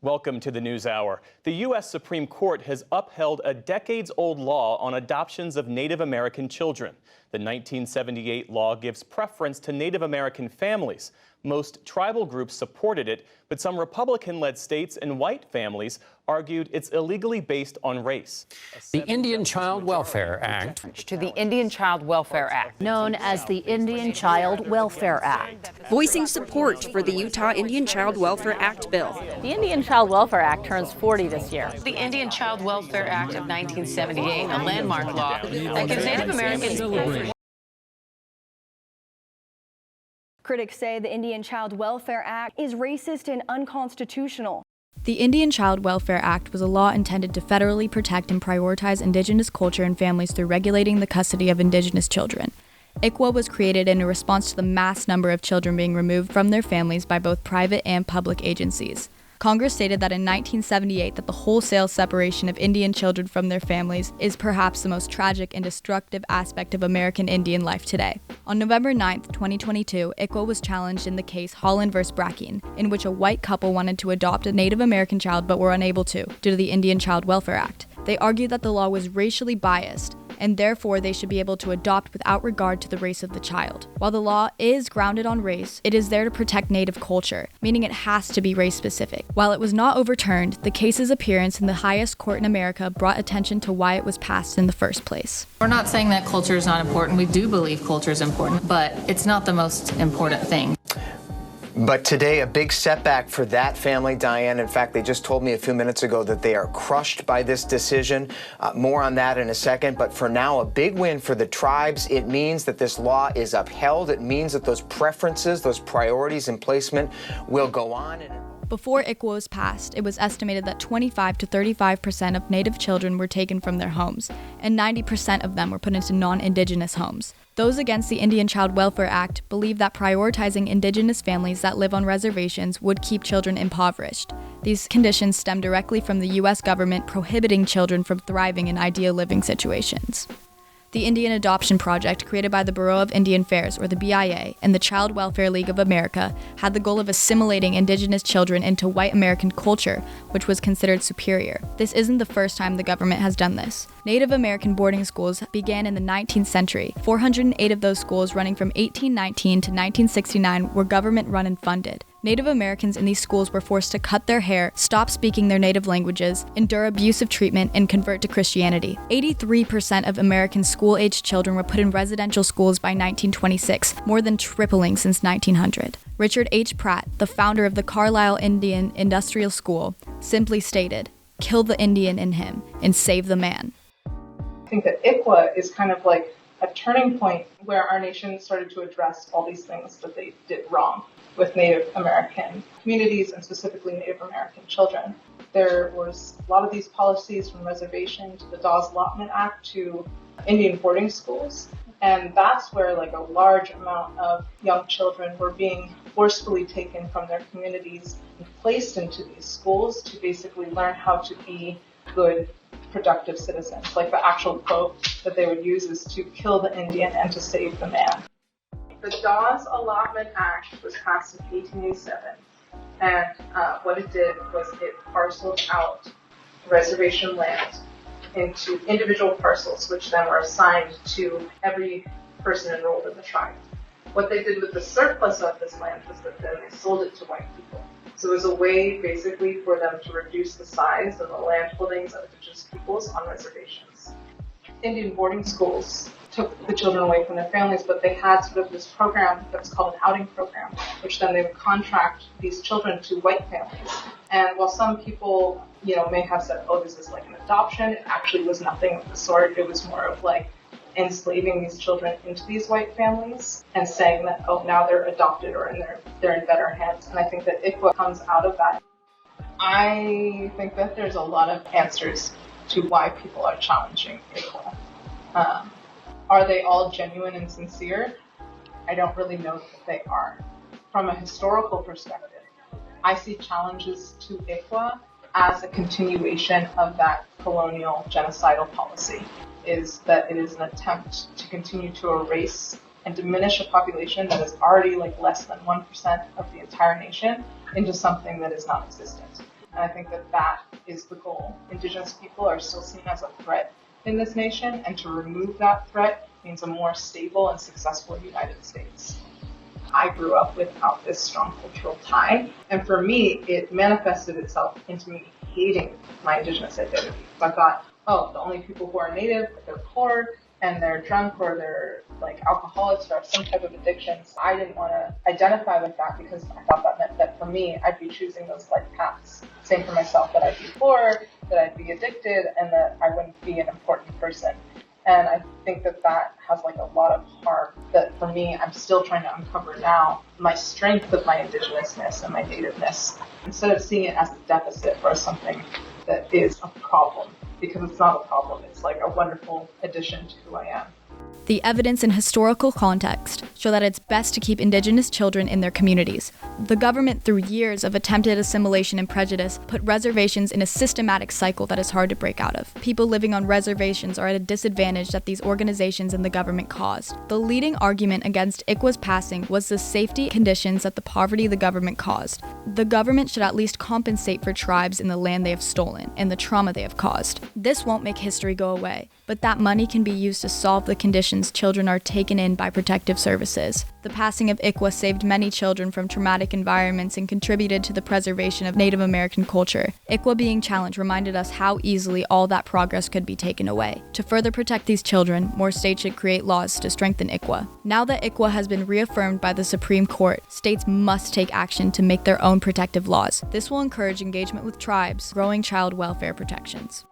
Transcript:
Welcome to the News Hour. The U.S. Supreme Court has upheld a decades-old law on adoptions of Native American children. The 1978 law gives preference to Native American families. Most tribal groups supported it, but some Republican-led states and white families argued it's illegally based on race. The Indian Child Welfare Act. To the Indian Child Welfare Act. Known as the Indian Child Welfare Act. Voicing support for the Utah Indian Child Welfare Act bill. The Indian Child Welfare Act turns 40 this year. The Indian Child Welfare Act of 1978, a landmark law that gives Native Americans... Critics say the Indian Child Welfare Act is racist and unconstitutional. The Indian Child Welfare Act was a law intended to federally protect and prioritize Indigenous culture and families through regulating the custody of Indigenous children. ICWA was created in response to the mass number of children being removed from their families by both private and public agencies. Congress stated that in 1978 that the wholesale separation of Indian children from their families is perhaps the most tragic and destructive aspect of American Indian life today. On November 9, 2022, ICWA was challenged in the case Haaland vs. Brackeen, in which a white couple wanted to adopt a Native American child but were unable to, due to the Indian Child Welfare Act. They argued that the law was racially biased, and therefore they should be able to adopt without regard to the race of the child. While the law is grounded on race, it is there to protect Native culture, meaning it has to be race-specific. While it was not overturned, the case's appearance in the highest court in America brought attention to why it was passed in the first place. We're not saying that culture is not important. We do believe culture is important, but it's not the most important thing. But today, a big setback for that family, Diane. In fact, they just told me a few minutes ago that they are crushed by this decision. More on that in a second. But for now, a big win for the tribes. It means that this law is upheld. It means that those preferences, those priorities and placement will go on. Before ICWA was passed, it was estimated that 25 to 35% of Native children were taken from their homes, and 90% of them were put into non-indigenous homes. Those against the Indian Child Welfare Act believe that prioritizing indigenous families that live on reservations would keep children impoverished. These conditions stem directly from the U.S. government prohibiting children from thriving in ideal living situations. The Indian Adoption Project, created by the Bureau of Indian Affairs, or the BIA, and the Child Welfare League of America, had the goal of assimilating Indigenous children into white American culture, which was considered superior. This isn't the first time the government has done this. Native American boarding schools began in the 19th century. 408 of those schools, running from 1819 to 1969, were government-run and funded. Native Americans in these schools were forced to cut their hair, stop speaking their native languages, endure abusive treatment, and convert to Christianity. 83% of American school-aged children were put in residential schools by 1926, more than tripling since 1900. Richard H. Pratt, the founder of the Carlisle Indian Industrial School, simply stated, "Kill the Indian in him and save the man." I think that ICWA is kind of like a turning point where our nation started to address all these things that they did wrong with Native American communities and specifically Native American children. There was a lot of these policies, from reservation to the Dawes Allotment Act to Indian boarding schools. And that's where like a large amount of young children were being forcefully taken from their communities and placed into these schools to basically learn how to be good, productive citizens. Like the actual quote that they would use is to kill the Indian and to save the man. The Dawes Allotment Act was passed in 1887, and what it did was it parceled out reservation land into individual parcels, which then were assigned to every person enrolled in the tribe. What they did with the surplus of this land was that then they sold it to white people. So it was a way basically for them to reduce the size of the land holdings of indigenous peoples on reservations. Indian boarding schools took the children away from their families, but they had sort of this program that was called an outing program, which then they would contract these children to white families. And while some people, may have said, oh, this is like an adoption, it actually was nothing of the sort. It was more of like enslaving these children into these white families and saying that, oh, now they're adopted or they're in better hands. And I think that ICWA comes out of that. I think that there's a lot of answers to why people are challenging ICWA. Are they all genuine and sincere? I don't really know that they are. From a historical perspective, I see challenges to ICWA as a continuation of that colonial genocidal policy, is that it is an attempt to continue to erase and diminish a population that is already like less than 1% of the entire nation into something that is non-existent. And I think that that is the goal. Indigenous people are still seen as a threat in this nation, and to remove that threat means a more stable and successful United States. I grew up without this strong cultural tie, and for me, it manifested itself into me hating my Indigenous identity. So I thought, oh, the only people who are Native, they're poor, and they're drunk, or they're like alcoholics or have some type of addictions. I didn't want to identify with that because I thought that meant that for me, I'd be choosing those life paths. Same for myself, that I'd be poor, that I'd be addicted, and that I wouldn't be an important person. And I think that that has like a lot of harm that for me, I'm still trying to uncover now my strength of my Indigenousness and my nativeness, instead of seeing it as a deficit or something that is a problem, because it's not a problem. It's like a wonderful addition to who I am. The evidence and historical context show that it's best to keep Indigenous children in their communities. The government, through years of attempted assimilation and prejudice, put reservations in a systematic cycle that is hard to break out of. People living on reservations are at a disadvantage that these organizations and the government caused. The leading argument against ICWA's passing was the safety conditions that the poverty the government caused. The government should at least compensate for tribes in the land they have stolen and the trauma they have caused. This won't make history go away, but that money can be used to solve the conditions children are taken in by protective services. The passing of ICWA saved many children from traumatic environments and contributed to the preservation of Native American culture. ICWA being challenged reminded us how easily all that progress could be taken away. To further protect these children, more states should create laws to strengthen ICWA. Now that ICWA has been reaffirmed by the Supreme Court, states must take action to make their own protective laws. This will encourage engagement with tribes, growing child welfare protections.